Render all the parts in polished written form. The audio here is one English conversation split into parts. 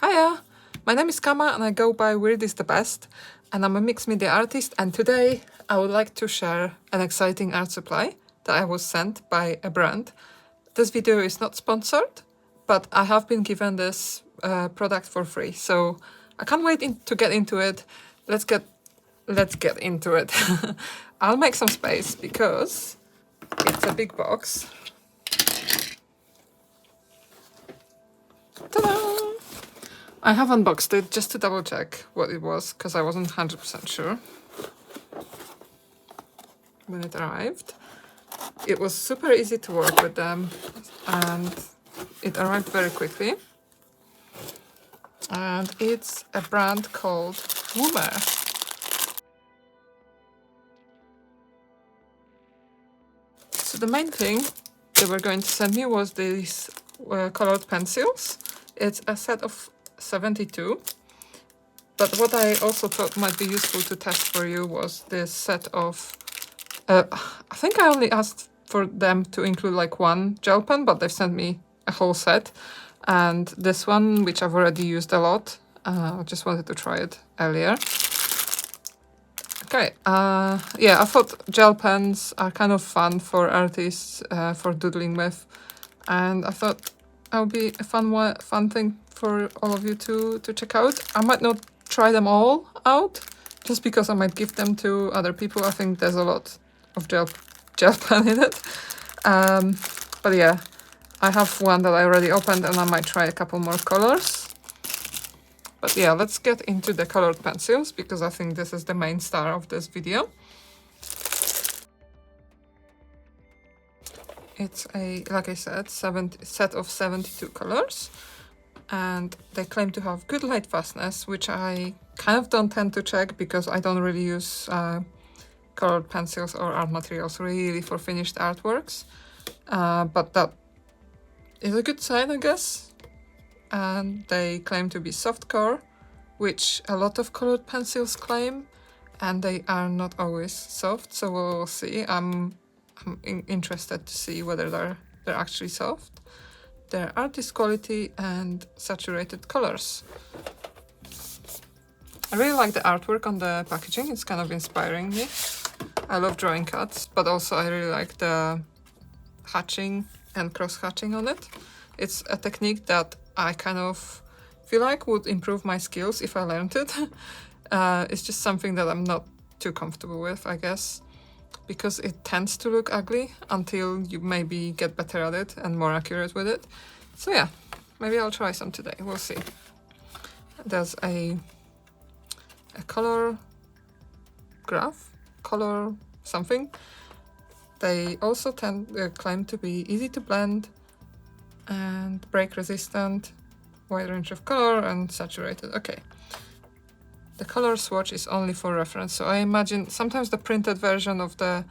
Hiya, my name is Kama and I go by Weird is the Best, and I'm a mixed media artist, and today I would like to share an exciting art supply that I was sent by a brand. This video is not sponsored, but I have been given this product for free, so I can't wait to get into it. Let's get into it. I'll make some space because it's a big box. Ta-da! I have unboxed it just to double check what it was, because I wasn't 100% sure when it arrived. It was super easy to work with them and it arrived very quickly. And it's a brand called Woomer. So the main thing they were going to send me was these colored pencils. It's a set of 72, but what I also thought might be useful to test for you was this set of I think I only asked for them to include like one gel pen, but they've sent me a whole set, and this one, which I've already used a lot, I just wanted to try it earlier. Okay, yeah, I thought gel pens are kind of fun for artists, for doodling with, and I thought that would be a fun thing for all of you to check out. I might not try them all out, just because I might give them to other people. I think there's a lot of gel pen in it. But yeah, I have one that I already opened and I might try a couple more colors. But yeah, let's get into the colored pencils, because I think this is the main star of this video. It's a, like I said, set of 72 colors, and they claim to have good light fastness, which I kind of don't tend to check because I don't really use colored pencils or art materials really for finished artworks. But that is a good sign, I guess. And they claim to be soft core, which a lot of colored pencils claim, and they are not always soft, so we'll see. I'm interested to see whether they're actually soft. They're artist quality and saturated colors. I really like the artwork on the packaging, it's kind of inspiring me. I love drawing cuts, but also I really like the hatching and cross-hatching on it. It's a technique that I kind of feel like would improve my skills if I learned it. It's just something that I'm not too comfortable with, I guess, because it tends to look ugly until you maybe get better at it and more accurate with it. So yeah, maybe I'll try some today, we'll see. There's a color graph, color something. They also claim to be easy to blend and break resistant, wide range of color and saturated. Okay. The color swatch is only for reference, so I imagine sometimes the printed version of the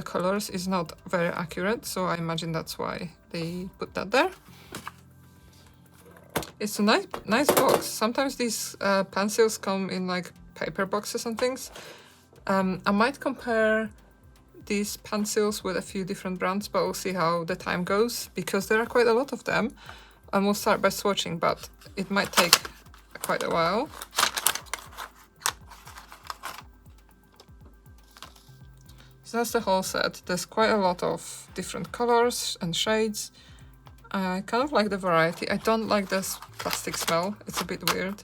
colors is not very accurate, so I imagine that's why they put that there. It's a nice box. Sometimes these pencils come in like paper boxes and things. I might compare these pencils with a few different brands, but we'll see how the time goes, because there are quite a lot of them, and we'll start by swatching, but it might take quite a while. So that's the whole set. There's quite a lot of different colors and shades. I kind of like the variety. I don't like this plastic smell, it's a bit weird.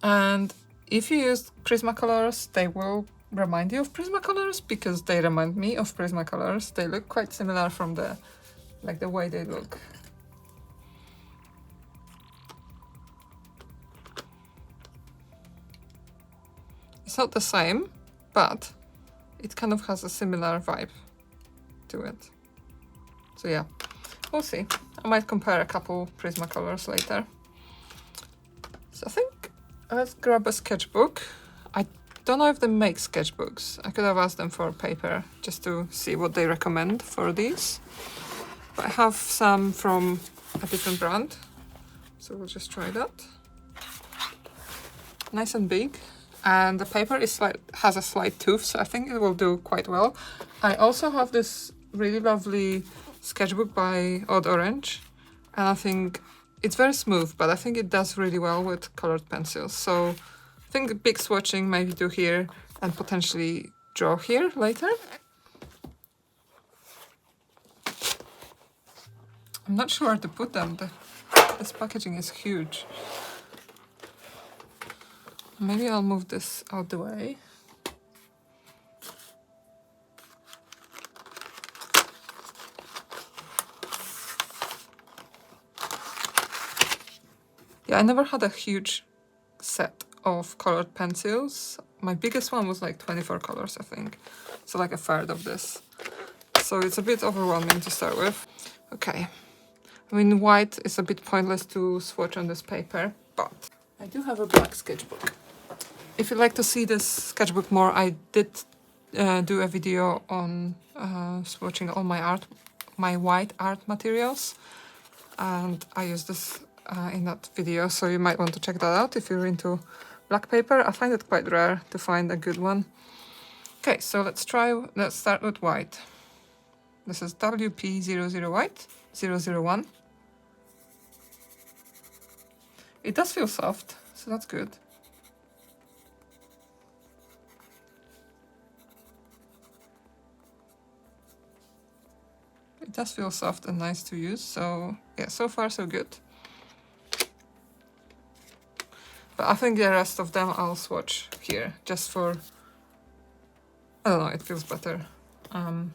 And if you use Prismacolors, they will remind you of Prismacolors, because they remind me of Prismacolors. They look quite similar from the way they look. It's not the same, but it kind of has a similar vibe to it. So yeah, we'll see. I might compare a couple Prismacolors later. So I think let's grab a sketchbook. I don't know if they make sketchbooks. I could have asked them for paper just to see what they recommend for these. But I have some from a different brand, so we'll just try that. Nice and big. And the paper has a slight tooth, so I think it will do quite well. I also have this really lovely sketchbook by Odd Orange, and I think it's very smooth, but I think it does really well with colored pencils. So I think big swatching maybe do here and potentially draw here later. I'm not sure where to put them. This packaging is huge. Maybe I'll move this out the way. Yeah, I never had a huge set of colored pencils. My biggest one was like 24 colors, I think. So like a third of this. So it's a bit overwhelming to start with. Okay. I mean, white is a bit pointless to swatch on this paper, but I do have a black sketchbook. If you'd like to see this sketchbook more, I did do a video on swatching all my white art materials, and I used this in that video, so you might want to check that out if you're into black paper. I find it quite rare to find a good one. Okay, so let's start with white. This is WP00 white 001. It does feel soft, so that's good. It does feel soft and nice to use, so yeah, so far so good. But I think the rest of them I'll swatch here, just for, I don't know, it feels better on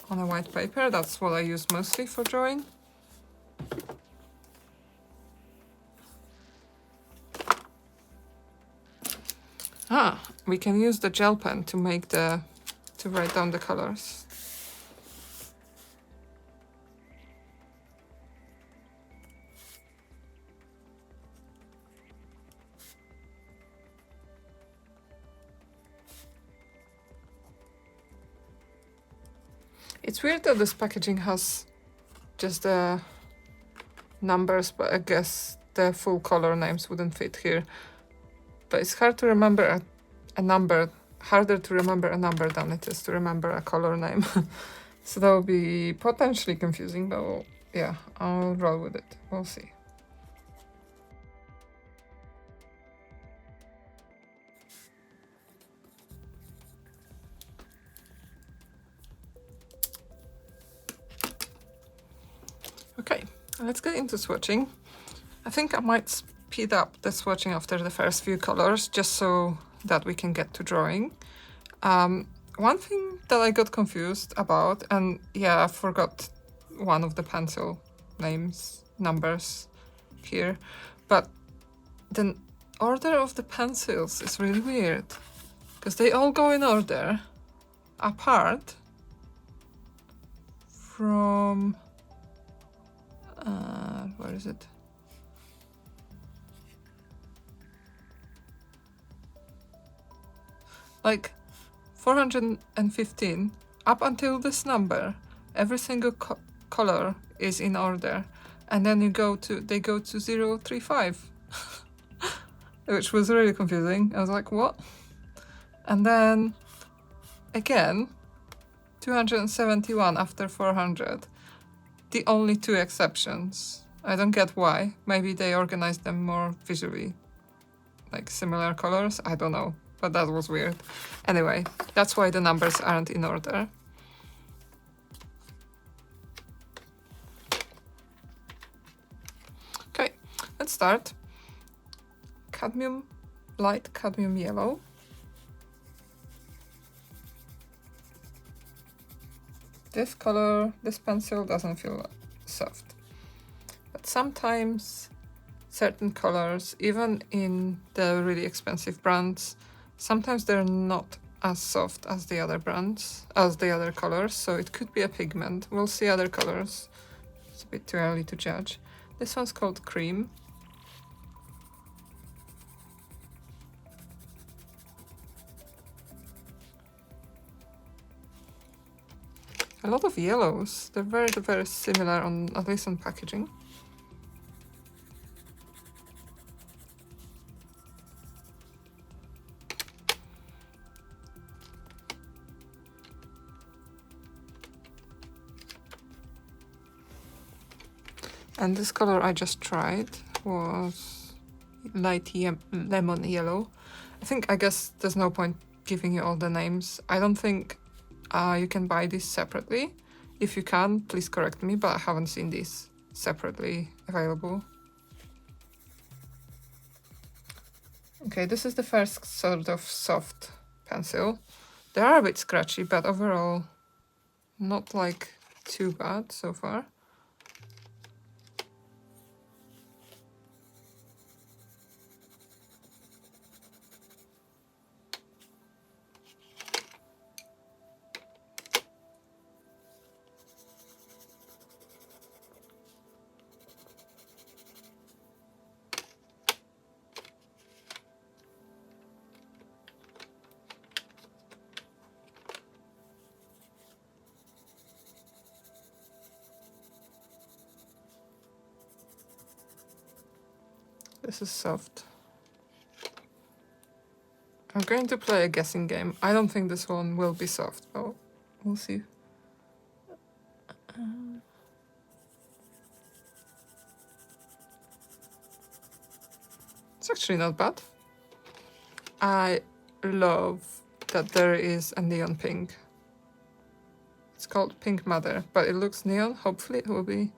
a white paper. That's what I use mostly for drawing. We can use the gel pen to write down the colors. It's weird that this packaging has just the numbers, but I guess the full color names wouldn't fit here. But it's hard to remember a number, harder to remember a number than it is to remember a color name. So that would be potentially confusing, but yeah, I'll roll with it. We'll see. Okay, let's get into swatching. I think I might speed up the swatching after the first few colors, just so that we can get to drawing. One thing that I got confused about, and yeah, I forgot one of the pencil numbers here, but the order of the pencils is really weird, because they all go in order, apart from, where is it? Like 415, up until this number, every single color is in order, and then they go to 035, which was really confusing. I was like, what? And then again, 271 after 400. The only two exceptions. I don't get why. Maybe they organized them more visually, like similar colors. I don't know. But that was weird. Anyway, that's why the numbers aren't in order. Okay, let's start. Light cadmium yellow. This color, this pencil doesn't feel soft. But sometimes certain colors, even in the really expensive brands, sometimes they're not as soft as the other brands, as the other colors, so it could be a pigment. We'll see other colors. It's a bit too early to judge. This one's called Cream. A lot of yellows. They're very, very similar at least on packaging. And this color I just tried was light lemon yellow. I guess there's no point giving you all the names. I don't think you can buy these separately. If you can, please correct me, but I haven't seen these separately available. Okay, this is the first sort of soft pencil. They are a bit scratchy, but overall not like too bad so far. This is soft. I'm going to play a guessing game. I don't think this one will be soft, but we'll see. It's actually not bad. I love that there is a neon pink. It's called Pink Mother, but it looks neon. Hopefully it will be.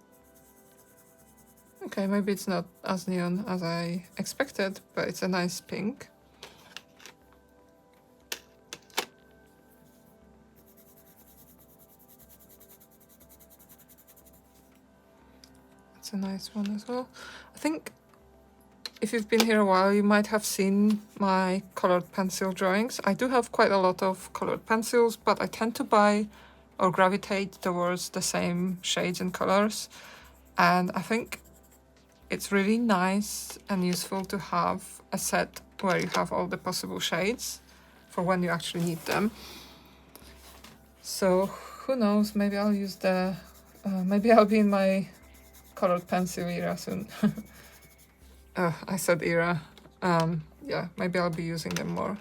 Okay, maybe it's not as neon as I expected, but it's a nice pink. It's a nice one as well. I think if you've been here a while, you might have seen my colored pencil drawings. I do have quite a lot of colored pencils, but I tend to buy or gravitate towards the same shades and colors. And I think it's really nice and useful to have a set where you have all the possible shades for when you actually need them. So who knows, maybe I'll use the, maybe I'll be in my colored pencil era soon. I said era. Yeah, maybe I'll be using them more.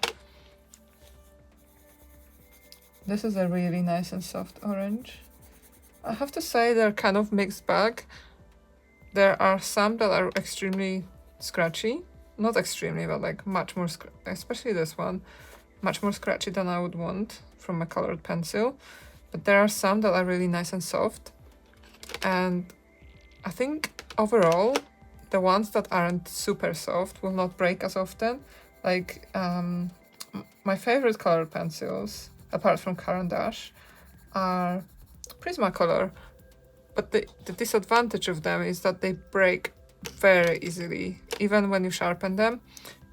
This is a really nice and soft orange. I have to say they're kind of mixed bag. There are some that are extremely scratchy. Not extremely, but like much more, especially this one, much more scratchy than I would want from a colored pencil. But there are some that are really nice and soft. And I think overall, the ones that aren't super soft will not break as often. Like my favorite colored pencils, apart from Caran d'Ache, are Prismacolor. But the disadvantage of them is that they break very easily, even when you sharpen them.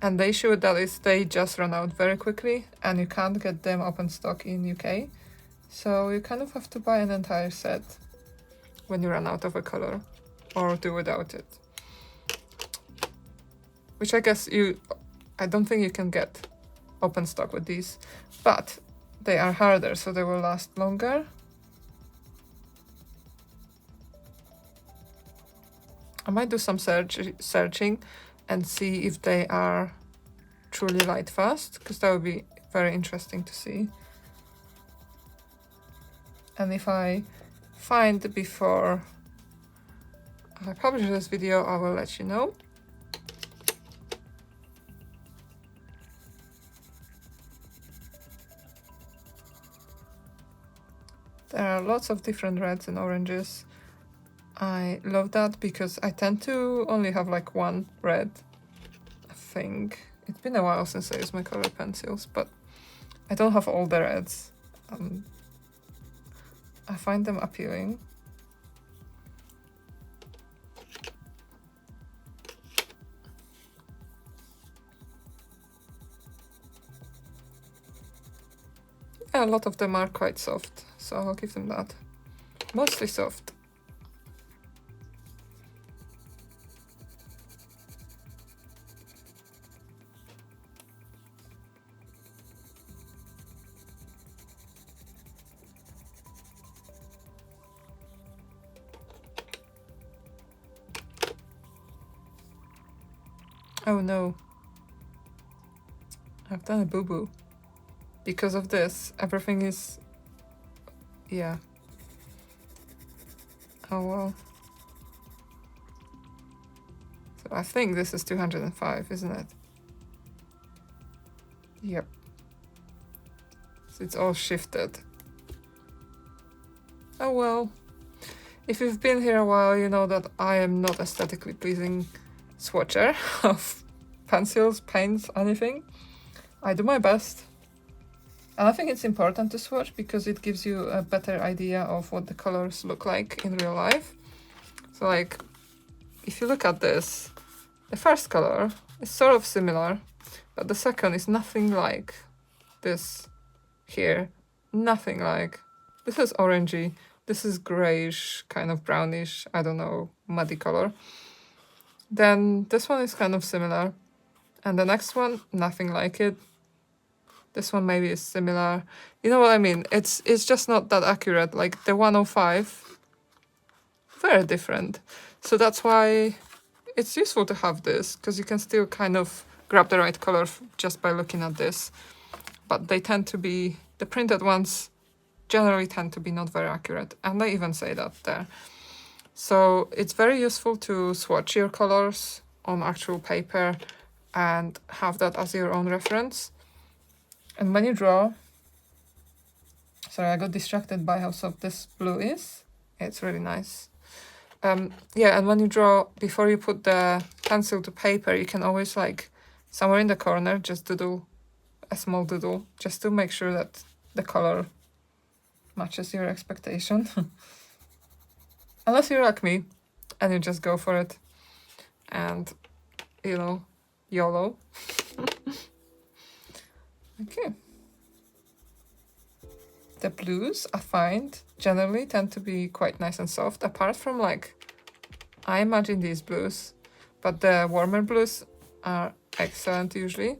And the issue with that is they just run out very quickly, and you can't get them open stock in UK. So you kind of have to buy an entire set when you run out of a color, or do without it. Which I guess I don't think you can get open stock with these, but they are harder, so they will last longer. I might do some searching and see if they are truly light fast, because that would be very interesting to see. And if I find before I publish this video, I will let you know. There are lots of different reds and oranges. I love that because I tend to only have like one red, I think. It's been a while since I used my colored pencils, but I don't have all the reds. I find them appealing. Yeah, a lot of them are quite soft, so I'll give them that. Mostly soft. Oh no. I've done a boo-boo. Because of this, everything is... yeah. Oh well. So I think this is 205, isn't it? Yep. So it's all shifted. Oh well. If you've been here a while, you know that I am not aesthetically pleasing swatcher of pencils, paints, anything. I do my best. And I think it's important to swatch because it gives you a better idea of what the colors look like in real life. So like, if you look at this, the first color is sort of similar, but the second is nothing like this here. Nothing like. This is orangey. This is grayish, kind of brownish, I don't know, muddy color. Then this one is kind of similar. And the next one, nothing like it. This one maybe is similar. You know what I mean? It's just not that accurate. Like the 105, very different. So that's why it's useful to have this, because you can still kind of grab the right color just by looking at this. But they tend to be, the printed ones generally tend to be not very accurate, and I even say that there. So it's very useful to swatch your colors on actual paper and have that as your own reference. And when you draw, sorry, I got distracted by how soft this blue is. It's really nice. Yeah, and when you draw, before you put the pencil to paper, you can always, like, somewhere in the corner, just doodle a small doodle, just to make sure that the color matches your expectation. Unless you're like me and you just go for it and, you know, YOLO. Okay. The blues, I find, generally tend to be quite nice and soft, apart from, like, I imagine these blues, but the warmer blues are excellent usually.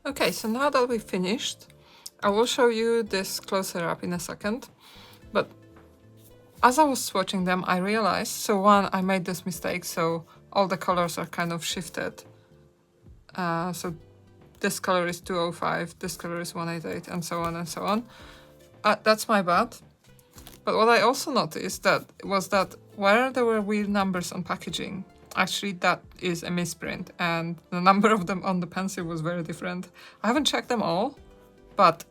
Okay, so now that we've finished, I will show you this closer up in a second, but as I was swatching them, I realized, so one, I made this mistake, so all the colors are kind of shifted. So this color is 205, this color is 188, and so on and so on. That's my bad. But what I also noticed was that where there were weird numbers on packaging, actually that is a misprint, and the number of them on the pencil was very different. I haven't checked them all, but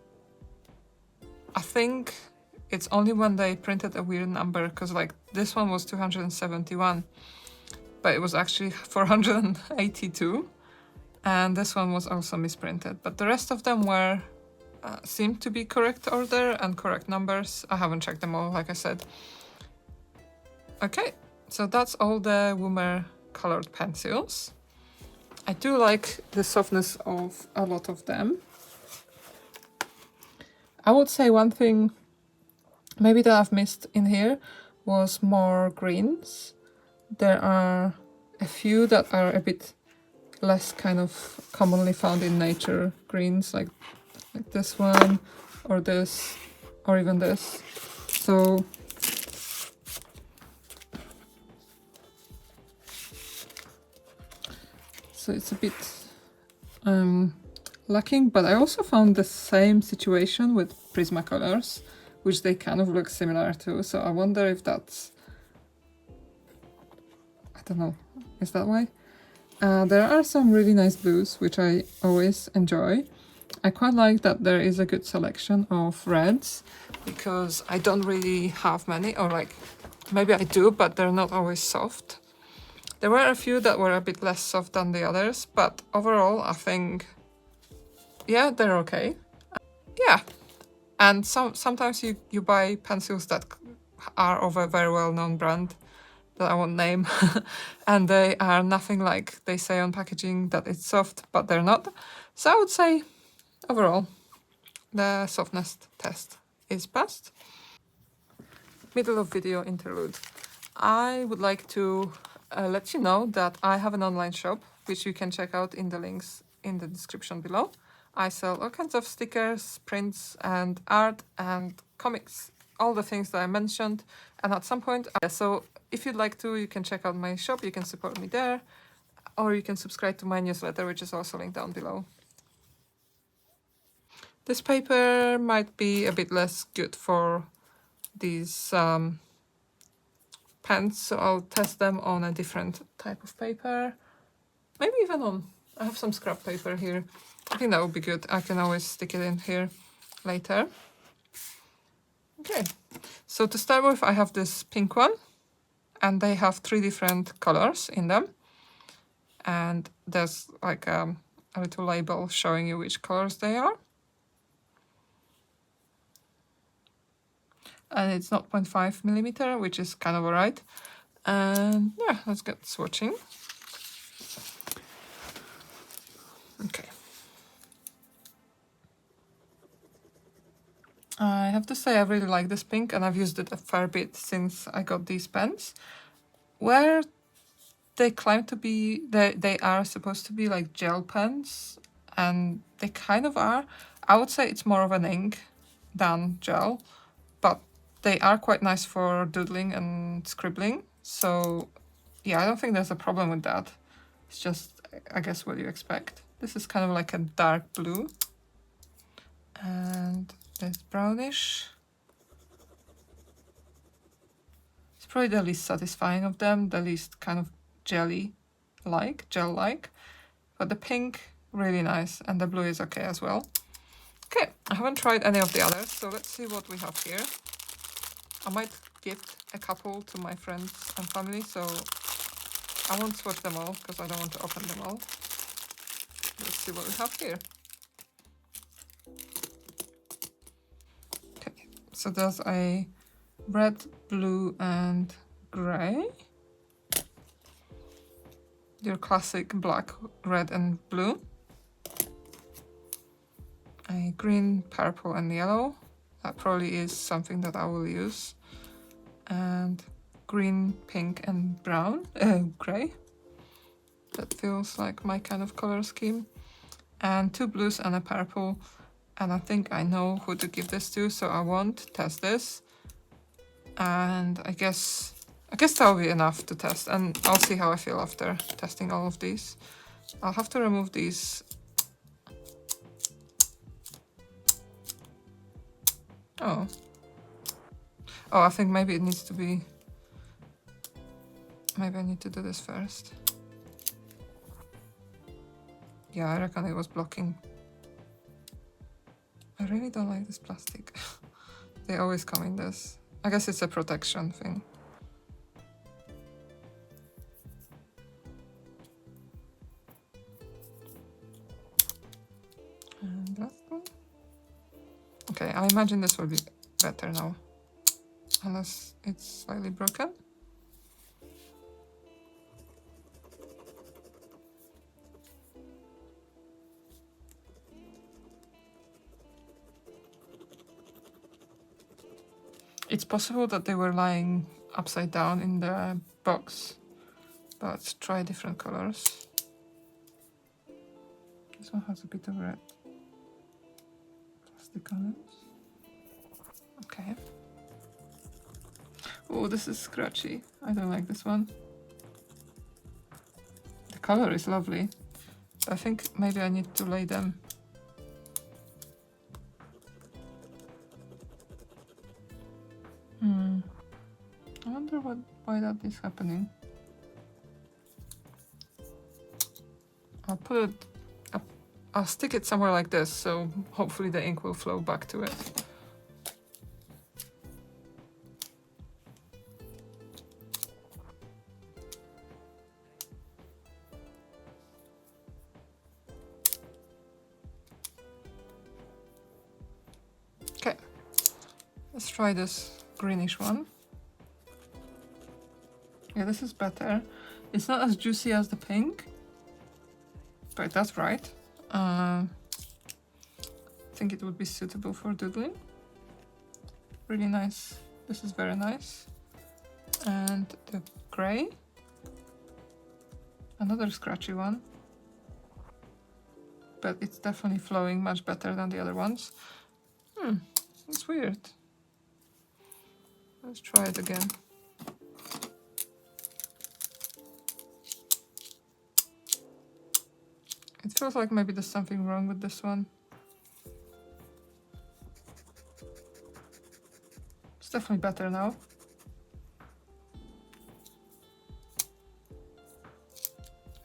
I think it's only when they printed a weird number, because like this one was 271, but it was actually 482, and this one was also misprinted. But the rest of them were seemed to be correct order and correct numbers. I haven't checked them all, like I said. Okay, so that's all the Woomer colored pencils. I do like the softness of a lot of them. I would say one thing maybe that I've missed in here was more greens. There are a few that are a bit less kind of commonly found in nature greens, like this one, or this, or even this. So it's a bit lacking, but I also found the same situation with Prismacolors, which they kind of look similar to, so I wonder if that's, I don't know, is that why? There are some really nice blues, which I always enjoy. I quite like that there is a good selection of reds, because I don't really have many, or like, maybe I do, but they're not always soft. There were a few that were a bit less soft than the others, but overall I think, yeah, they're okay. Yeah, and sometimes you buy pencils that are of a very well-known brand that I won't name, and they are nothing like they say on packaging that it's soft, but they're not. So I would say, overall, the softness test is passed. Middle of video interlude. I would like to let you know that I have an online shop, which you can check out in the links in the description below. I sell all kinds of stickers, prints, and art, and comics, all the things that I mentioned. And at some point, so if you'd like to, you can check out my shop, you can support me there, or you can subscribe to my newsletter, which is also linked down below. This paper might be a bit less good for these pens, so I'll test them on a different type of paper. Maybe even on, I have some scrap paper here. I think that would be good. I can always stick it in here later. Okay, so to start with, I have this pink one, and they have 3 different colors in them. And there's like a little label showing you which colors they are. And it's 0.5 millimeter, which is kind of alright. And yeah, let's get swatching. Okay. I have to say I really like this pink, and I've used it a fair bit since I got these pens. Where they claim to be, they are supposed to be like gel pens, and they kind of are. I would say it's more of an ink than gel, but they are quite nice for doodling and scribbling. So yeah, I don't think there's a problem with that. It's just, I guess, what you expect. This is kind of like a dark blue, and this brownish. It's probably the least satisfying of them, the least kind of jelly-like, gel-like. But the pink, really nice, and the blue is okay as well. Okay, I haven't tried any of the others, so let's see what we have here. I might gift a couple to my friends and family, so I won't swatch them all, because I don't want to open them all. Let's see what we have here. Okay, so there's a red, blue, and grey. Your classic black, red, and blue. A green, purple, and yellow. That probably is something that I will use. And green, pink, and brown, grey. That feels like my kind of color scheme. And 2 blues and a purple. And I think I know who to give this to, so I won't test this. And I guess that will be enough to test, and I'll see how I feel after testing all of these. I'll have to remove these. Oh, I think maybe it needs to be, maybe I need to do this first. Yeah, I reckon it was blocking. I really don't like this plastic. They always come in this. I guess it's a protection thing. And last one. Okay, I imagine this will be better now. Unless it's slightly broken. It's possible that they were lying upside down in the box, but try different colors. This one has a bit of red plastic on it. Okay. Oh, this is scratchy. I don't like this one. The color is lovely. I think maybe I need to lay them. I wonder why that is happening. I'll put it up, I'll stick it somewhere like this, so hopefully the ink will flow back to it. Okay, let's try this greenish one. Yeah, this is better. It's not as juicy as the pink, but that's right. I think it would be suitable for doodling. Really nice. This is very nice. And the grey. Another scratchy one. But it's definitely flowing much better than the other ones. It's weird. Let's try it again. It feels like maybe there's something wrong with this one. It's definitely better now.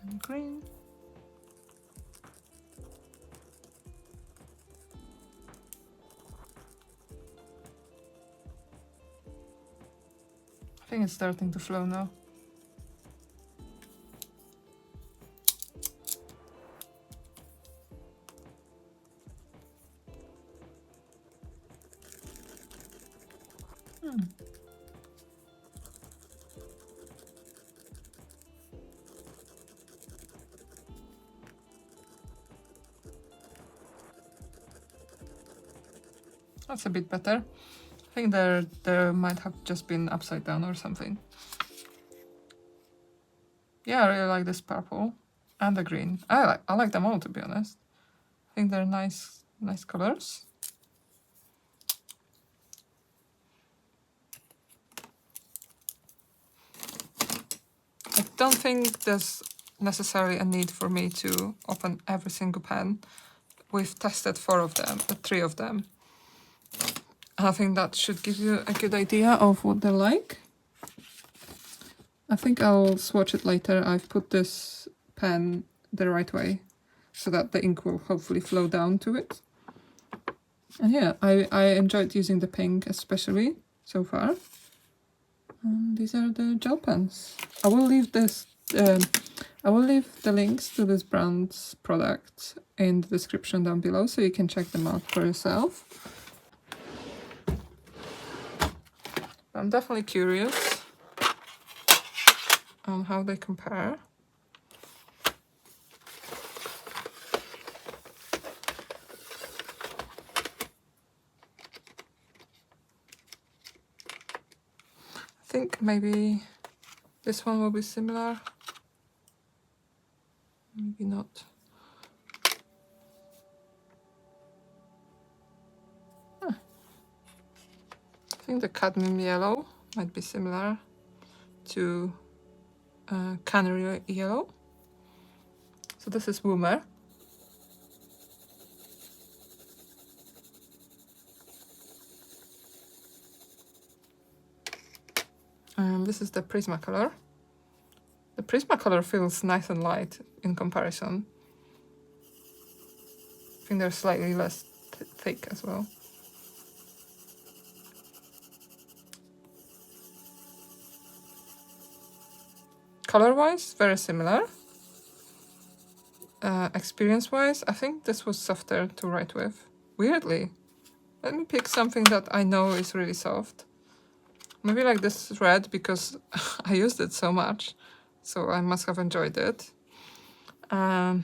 And green. I think it's starting to flow now. That's a bit better. I think there might have just been upside down or something. Yeah, I really like this purple and the green. I like them all, to be honest. I think they're nice colors. I don't think there's necessarily a need for me to open every single pen. We've tested 3 of them. I think that should give you a good idea of what they're like. I think I'll swatch it later. I've put this pen the right way so that the ink will hopefully flow down to it. And yeah, I enjoyed using the pink especially so far. And these are the gel pens. I will leave the links to this brand's products in the description down below so you can check them out for yourself. I'm definitely curious on how they compare. I think maybe this one will be similar. Maybe not. I think the cadmium yellow might be similar to canary yellow. So this is Woomer. And this is the Prismacolor. The Prismacolor feels nice and light in comparison. I think they're slightly less thick as well. Color-wise, very similar. Experience-wise, I think this was softer to write with. Weirdly. Let me pick something that I know is really soft. Maybe like this red because I used it so much. So I must have enjoyed it. Let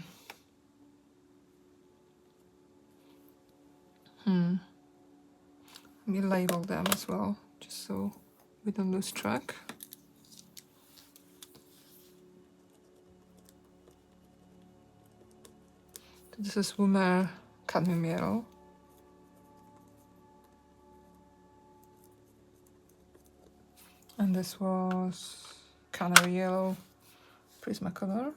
me label them as well, just so we don't lose track. This is Woomer cadmium yellow. And this was canary yellow Prismacolor.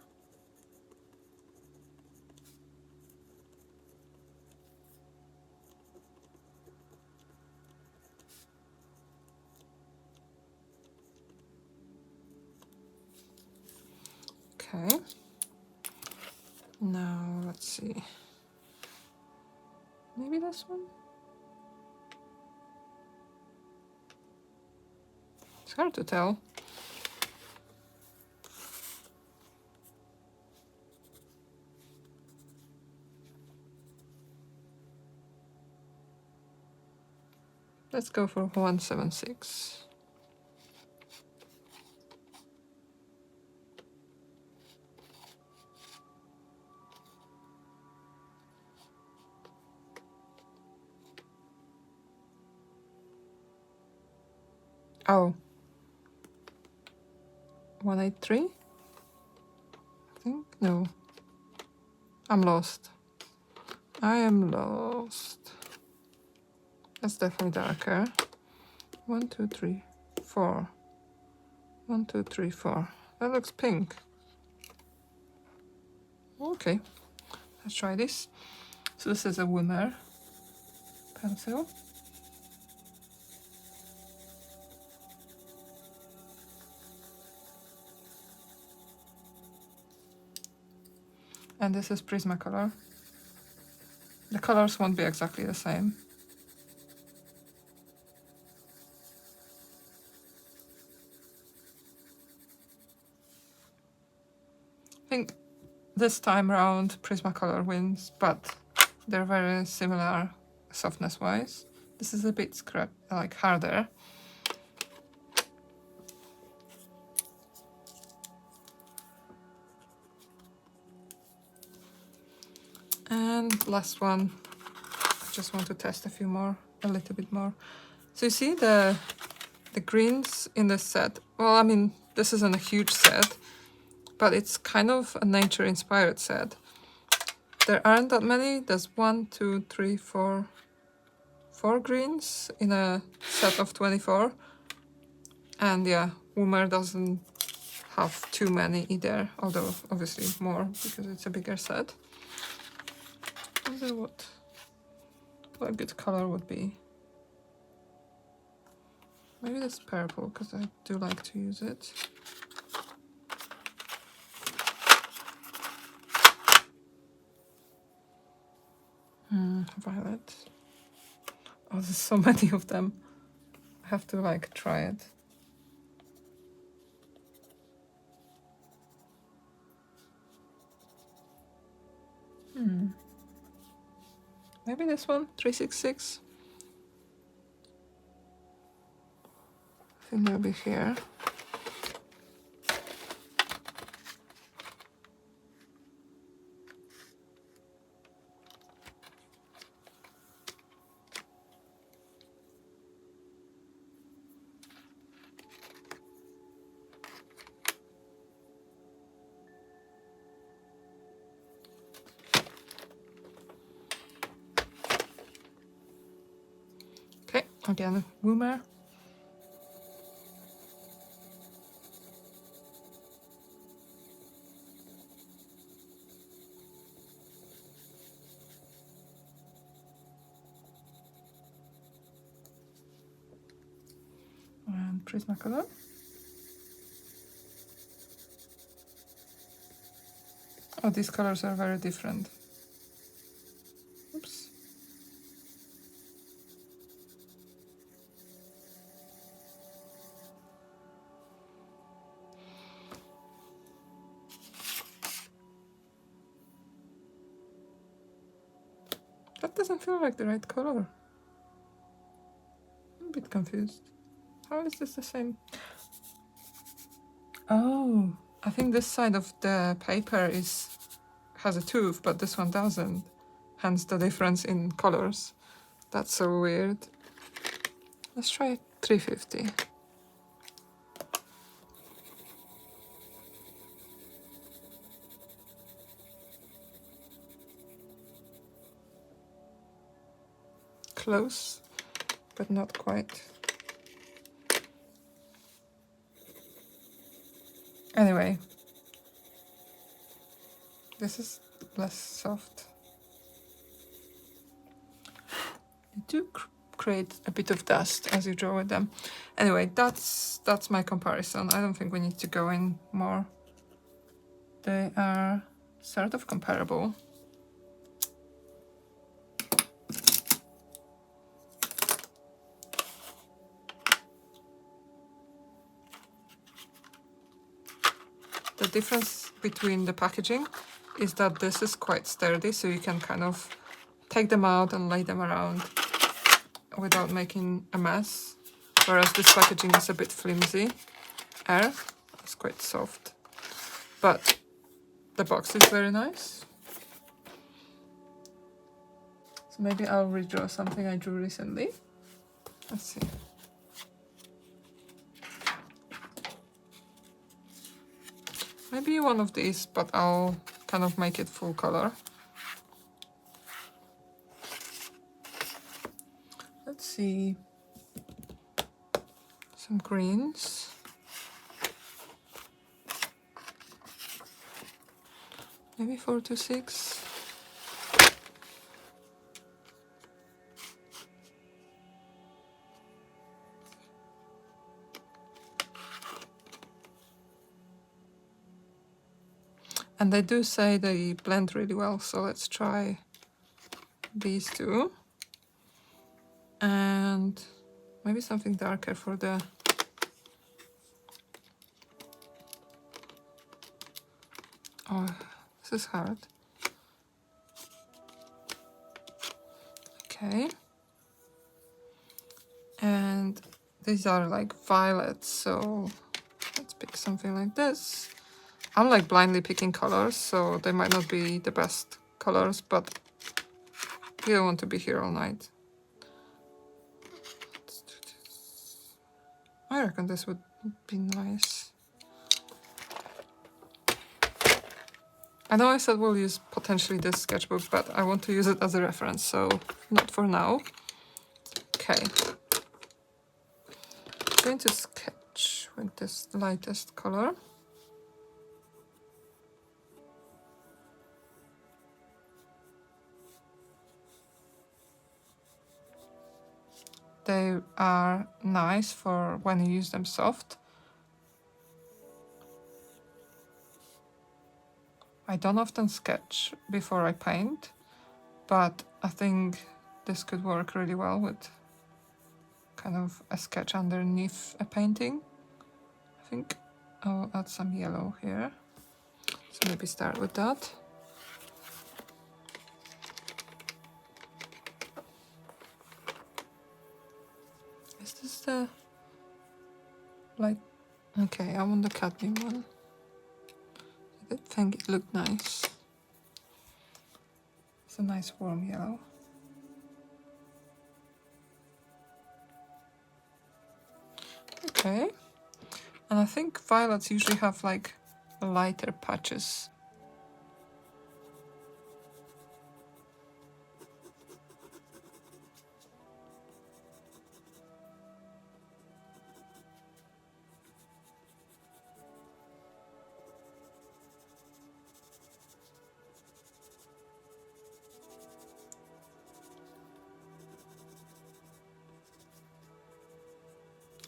Okay. Now let's see. Maybe this one? It's hard to tell. Let's go for 176. Oh. 183? I think? No. I'm lost. I am lost. That's definitely darker. 1, 2, 3, 4. 1, 2, 3, 4. That looks pink. Okay, let's try this. So this is a Woomer pencil. And this is Prismacolor. The colors won't be exactly the same. I think this time round Prismacolor wins, but they're very similar softness wise. This is a bit harder. And last one, I just want to test a little bit more. So you see the greens in this set. Well, I mean, this isn't a huge set, but it's kind of a nature-inspired set. There aren't that many. There's 1, 2, 3, 4 greens in a set of 24. And yeah, Woomer doesn't have too many either, although obviously more because it's a bigger set. I wonder what a good color would be. Maybe this purple, because I do like to use it. Violet. Oh, there's so many of them. I have to try it. Maybe this one, 366. I think they'll be here. Okay, again, Woomer. And Prismacolor. Oh, these colors are very different. Oops. That doesn't feel like the right color. I'm a bit confused. How is this the same? Oh, I think this side of the paper has a tooth, but this one doesn't. Hence the difference in colors. That's so weird. Let's try 350. close, but not quite. Anyway, this is less soft. You do create a bit of dust as you draw with them. Anyway, that's my comparison. I don't think we need to go in more. They are sort of comparable. The difference between the packaging is that this is quite sturdy, so you can kind of take them out and lay them around without making a mess, whereas this packaging is a bit flimsy. It's quite soft, but the box is very nice. So maybe I'll redraw something I drew recently. Let's see. Maybe one of these, but I'll kind of make it full color. Let's see. Some greens. Maybe 4 to 6. And they do say they blend really well, so let's try these two. And maybe something darker for the... Oh, this is hard. Okay. And these are like violets, so let's pick something like this. I'm like blindly picking colors, so they might not be the best colors, but you don't want to be here all night. Let's do this. I reckon this would be nice. I know I said we'll use potentially this sketchbook, but I want to use it as a reference, so not for now. Okay. I'm going to sketch with this lightest color. They are nice for when you use them soft. I don't often sketch before I paint, but I think this could work really well with kind of a sketch underneath a painting. I think I'll add some yellow here. So maybe start with that. Is this the light? Okay, I want the cadmium one. I did think it looked nice. It's a nice warm yellow. Okay. And I think violets usually have like lighter patches.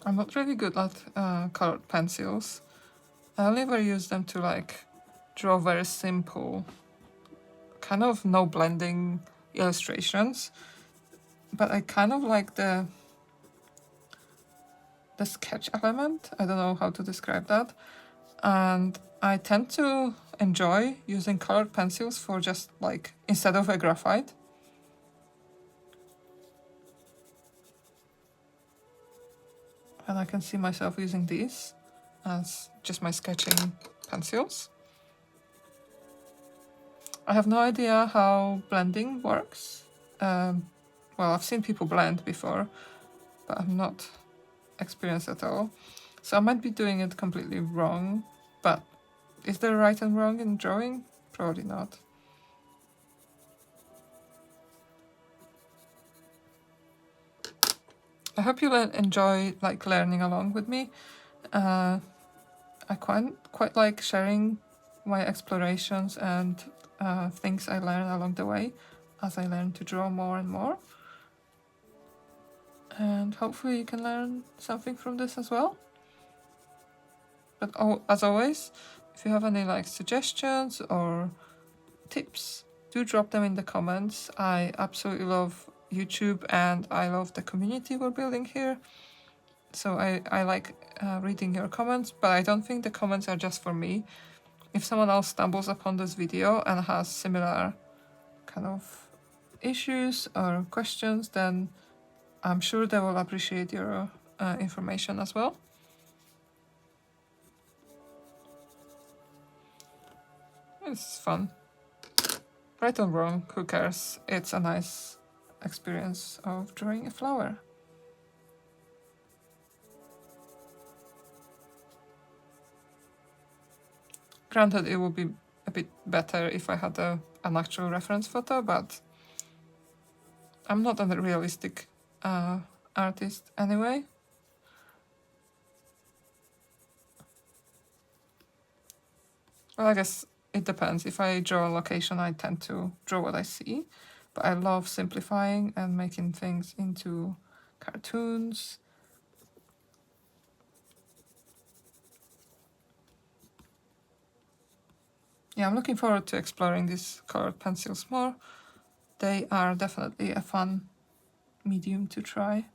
I'm not really good at colored pencils. I only ever use them to like draw very simple, kind of no blending illustrations. But I kind of like the sketch element. I don't know how to describe that. And I tend to enjoy using colored pencils for just like, instead of a graphite. And I can see myself using these as just my sketching pencils. I have no idea how blending works. Well, I've seen people blend before, but I'm not experienced at all. So I might be doing it completely wrong, but is there right and wrong in drawing? Probably not. I hope you enjoy like learning along with me. I quite like sharing my explorations and things I learn along the way as I learn to draw more and more. And hopefully you can learn something from this as well. But as always, if you have any like suggestions or tips, do drop them in the comments. I absolutely love YouTube and I love the community we're building here. So I like reading your comments, but I don't think the comments are just for me. If someone else stumbles upon this video and has similar kind of issues or questions, then I'm sure they will appreciate your information as well. It's fun. Right or wrong, who cares? It's a nice experience of drawing a flower. Granted, it would be a bit better if I had an actual reference photo, but I'm not a realistic artist anyway. Well, I guess it depends. If I draw a location, I tend to draw what I see, but I love simplifying and making things into cartoons. Yeah, I'm looking forward to exploring these colored pencils more. They are definitely a fun medium to try.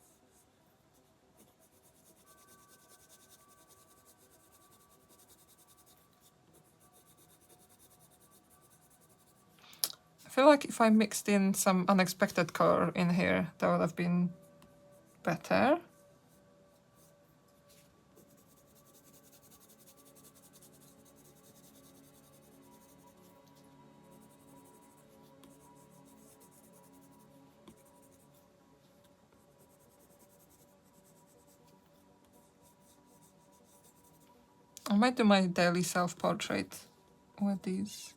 I feel like if I mixed in some unexpected color in here, that would have been better. I might do my daily self-portrait with these,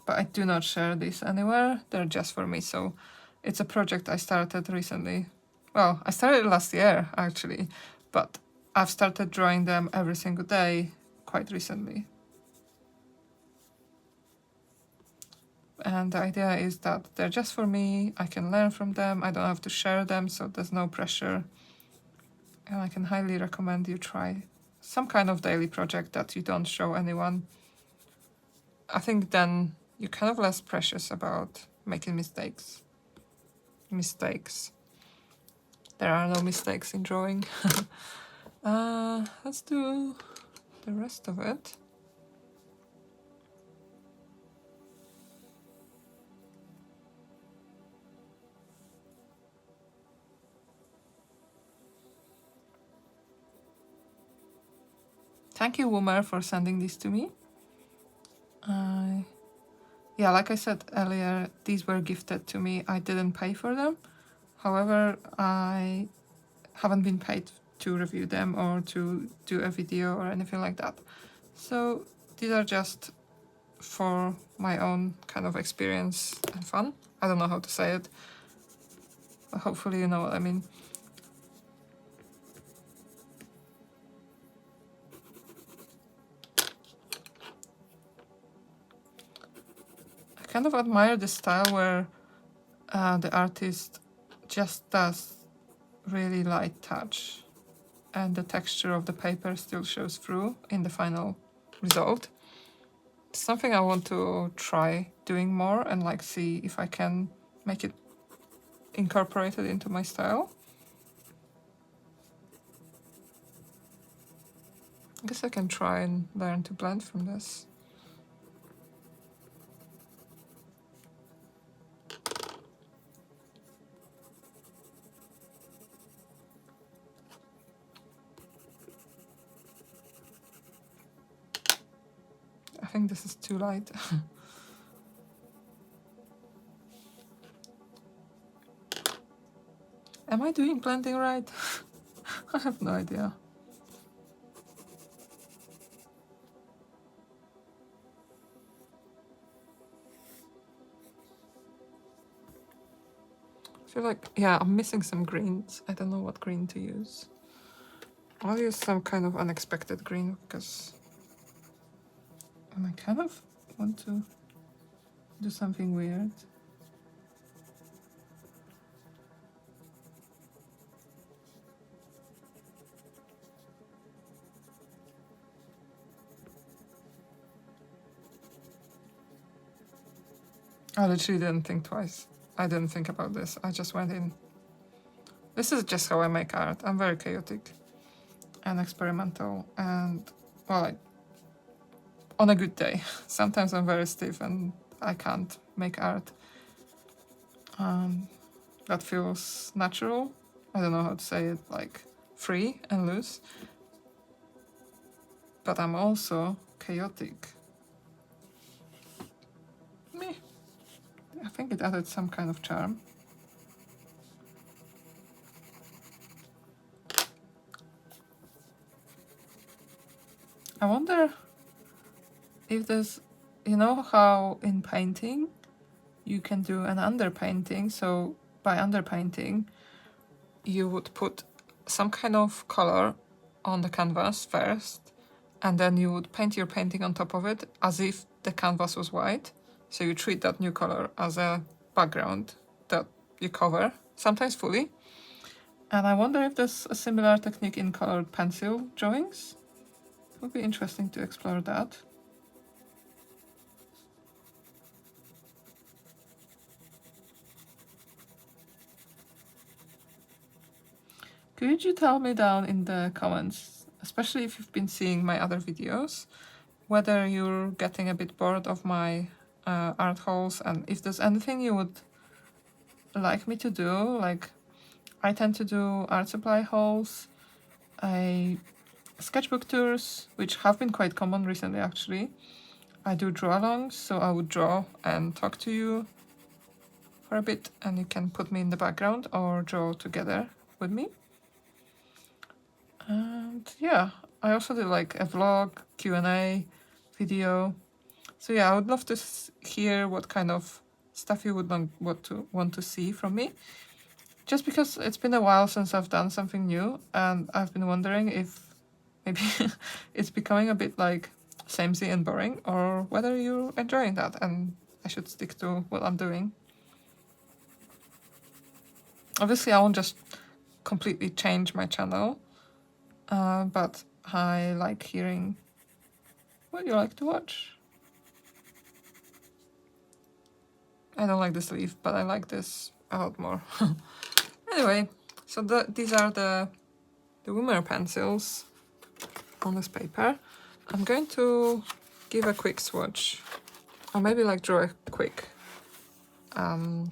but I do not share these anywhere. They're just for me, so it's a project I started recently. Well, I started last year actually, but I've started drawing them every single day quite recently. And the idea is that they're just for me, I can learn from them, I don't have to share them, so there's no pressure. And I can highly recommend you try some kind of daily project that you don't show anyone. I think then you're kind of less precious about making mistakes. There are no mistakes in drawing. Let's do the rest of it. Thank you, Woomer, for sending these to me. Yeah, like I said earlier, these were gifted to me. I didn't pay for them. However, I haven't been paid to review them or to do a video or anything like that. So these are just for my own kind of experience and fun. I don't know how to say it, but hopefully you know what I mean. I kind of admire the style where the artist just does really light touch and the texture of the paper still shows through in the final result. It's something I want to try doing more and like see if I can make it incorporated into my style. I guess I can try and learn to blend from this. I think this is too light. Am I doing blending right? I have no idea. I feel like, yeah, I'm missing some greens. I don't know what green to use. I'll use some kind of unexpected green because I kind of want to do something weird. I literally didn't think twice. I didn't think about this. I just went in. This is just how I make art. I'm very chaotic and experimental and, well, like, on a good day. Sometimes I'm very stiff and I can't make art that feels natural. I don't know how to say it, like free and loose. But I'm also chaotic. Meh. I think it added some kind of charm. I wonder if there's, you know how in painting you can do an underpainting. So by underpainting, you would put some kind of color on the canvas first, and then you would paint your painting on top of it as if the canvas was white. So you treat that new color as a background that you cover, sometimes fully. And I wonder if there's a similar technique in colored pencil drawings. It would be interesting to explore that. Could you tell me down in the comments, especially if you've been seeing my other videos, whether you're getting a bit bored of my art hauls, and if there's anything you would like me to do. Like, I tend to do art supply hauls, sketchbook tours, which have been quite common recently actually. I do draw-alongs, so I would draw and talk to you for a bit, and you can put me in the background or draw together with me. And yeah, I also did like a vlog, Q&A video. So yeah, I would love to hear what kind of stuff you would want to see from me. Just because it's been a while since I've done something new, and I've been wondering if maybe it's becoming a bit like samey and boring, or whether you're enjoying that and I should stick to what I'm doing. Obviously, I won't just completely change my channel, but I like hearing what you like to watch. I don't like this leaf, but I like this a lot more. Anyway, so these are the Woomer pencils on this paper. I'm going to give a quick swatch, or maybe like draw a quick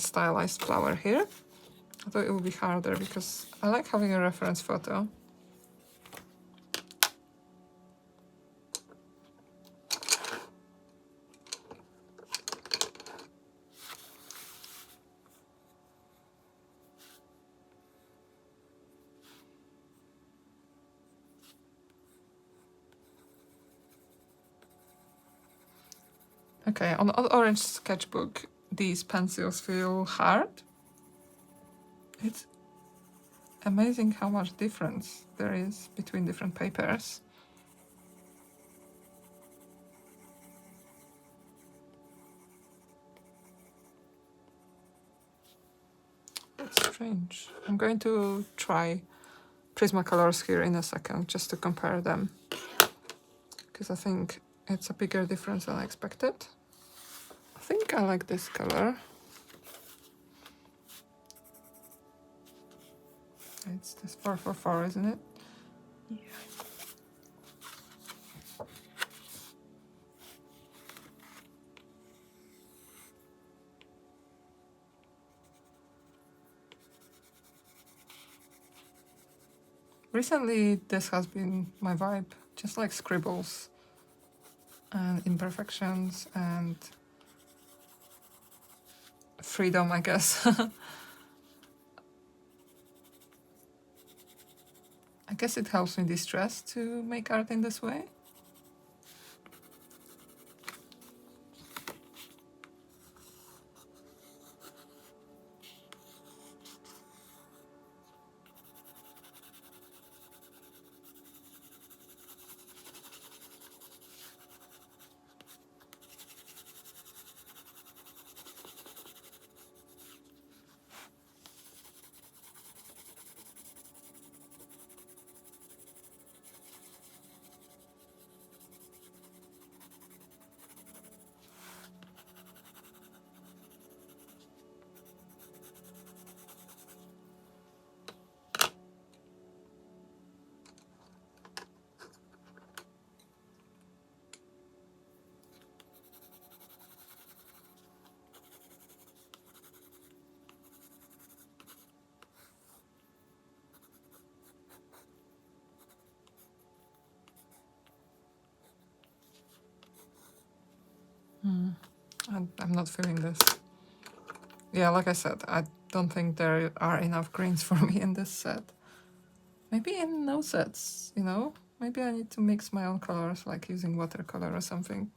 stylized flower here. I thought it would be harder because I like having a reference photo. Okay, on the orange sketchbook, these pencils feel hard. It's amazing how much difference there is between different papers. That's strange. I'm going to try Prismacolors here in a second just to compare them, because I think it's a bigger difference than I expected. I think I like this color. It's this 444, isn't it? Yeah. Recently, this has been my vibe, just like scribbles and imperfections and freedom, I guess. I guess it helps me de-stress to make art in this way. I'm not feeling this. Yeah, like I said, I don't think there are enough greens for me in this set. Maybe in no sets, you know? Maybe I need to mix my own colors, like using watercolor or something.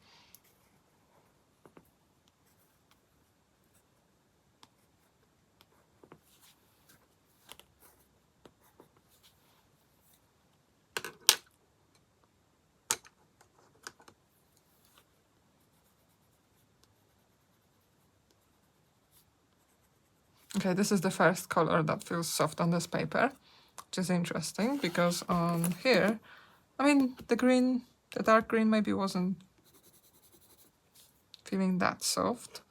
Okay, this is the first color that feels soft on this paper, which is interesting because on here, I mean, the dark green maybe wasn't feeling that soft,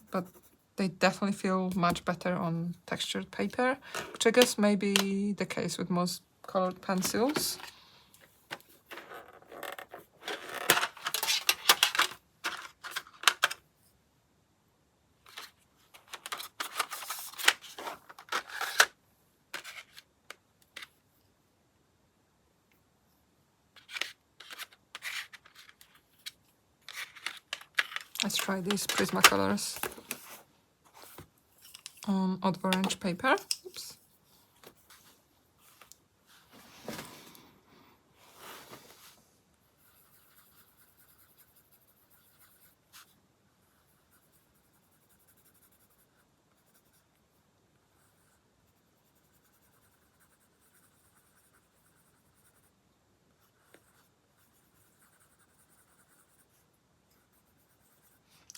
but they definitely feel much better on textured paper, which I guess may be the case with most colored pencils. Let's try these Prismacolors on odd orange paper. Oops.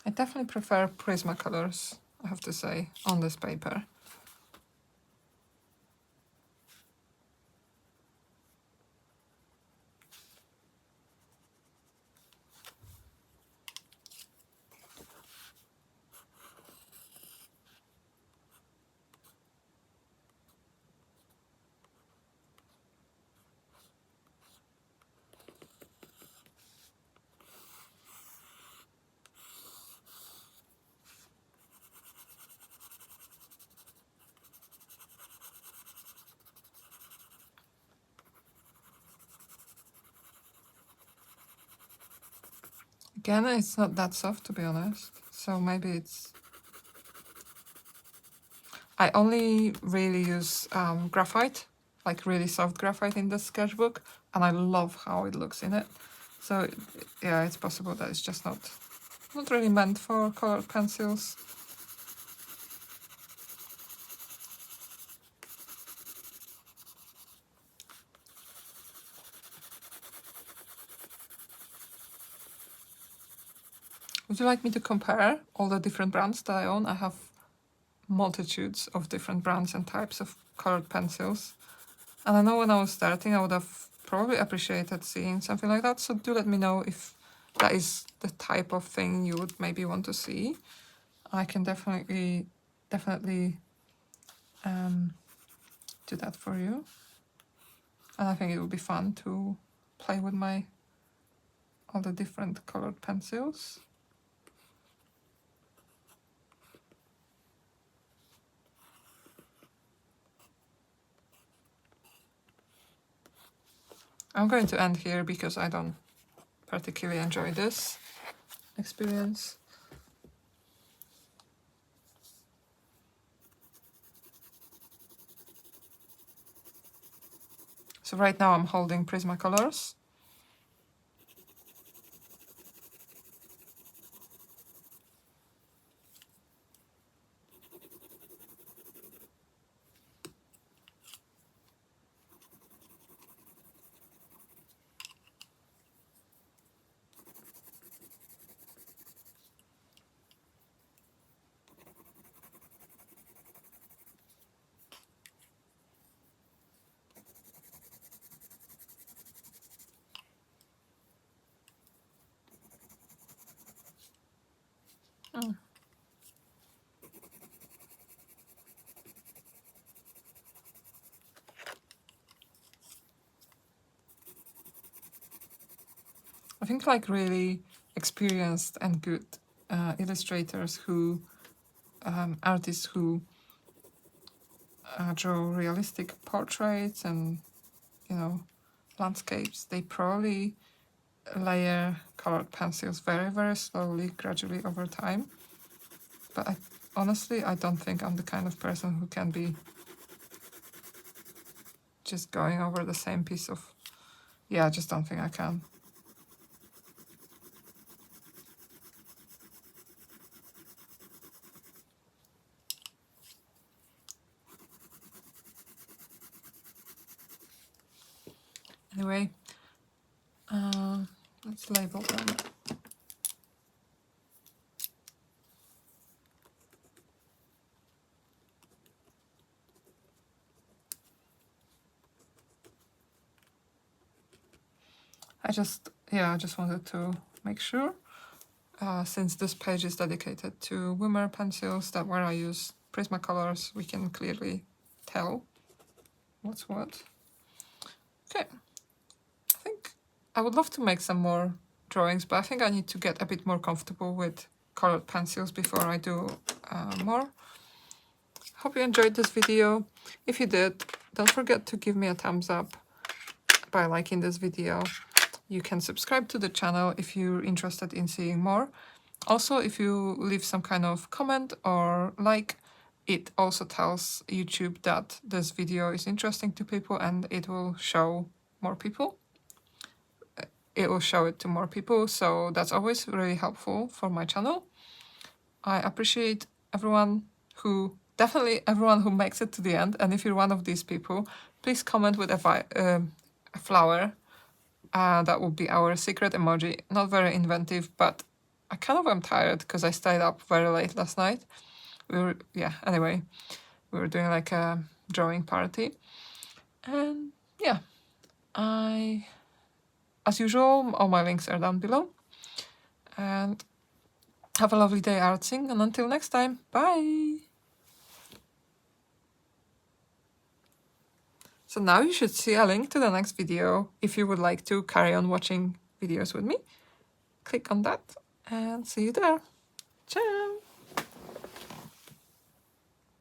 I definitely prefer Prismacolors, I have to say, on this paper. Again, it's not that soft, to be honest, so maybe it's... I only really use graphite, like really soft graphite in the sketchbook, and I love how it looks in it. So yeah, it's possible that it's just not really meant for colored pencils. Would you like me to compare all the different brands that I own? I have multitudes of different brands and types of colored pencils. And I know when I was starting, I would have probably appreciated seeing something like that. So do let me know if that is the type of thing you would maybe want to see. I can definitely do that for you. And I think it would be fun to play with all the different colored pencils. I'm going to end here because I don't particularly enjoy this experience. So right now I'm holding Prismacolors. Oh. I think like really experienced and good illustrators who, artists who draw realistic portraits and, you know, landscapes, they probably layer colored pencils very, very slowly, gradually over time. But honestly, I don't think I'm the kind of person who can be just going over the same piece of... Yeah, I just don't think I can. Anyway, let's label them. I just wanted to make sure, since this page is dedicated to Woomer pencils, that where I use Prismacolors, we can clearly tell what's what. Okay, I think I would love to make some more drawings, but I think I need to get a bit more comfortable with colored pencils before I do more. Hope you enjoyed this video. If you did, don't forget to give me a thumbs up by liking this video. You can subscribe to the channel if you're interested in seeing more. Also, if you leave some kind of comment or like, it also tells YouTube that this video is interesting to people and it will show more people. It will show it to more people, so that's always really helpful for my channel. I appreciate definitely everyone who makes it to the end, and if you're one of these people, please comment with a flower. That would be our secret emoji. Not very inventive, but I kind of am tired because I stayed up very late last night. Anyway, we were doing like a drawing party. And yeah, as usual, all my links are down below. And have a lovely day artsing, and until next time, bye! So now you should see a link to the next video if you would like to carry on watching videos with me. Click on that and see you there. Ciao!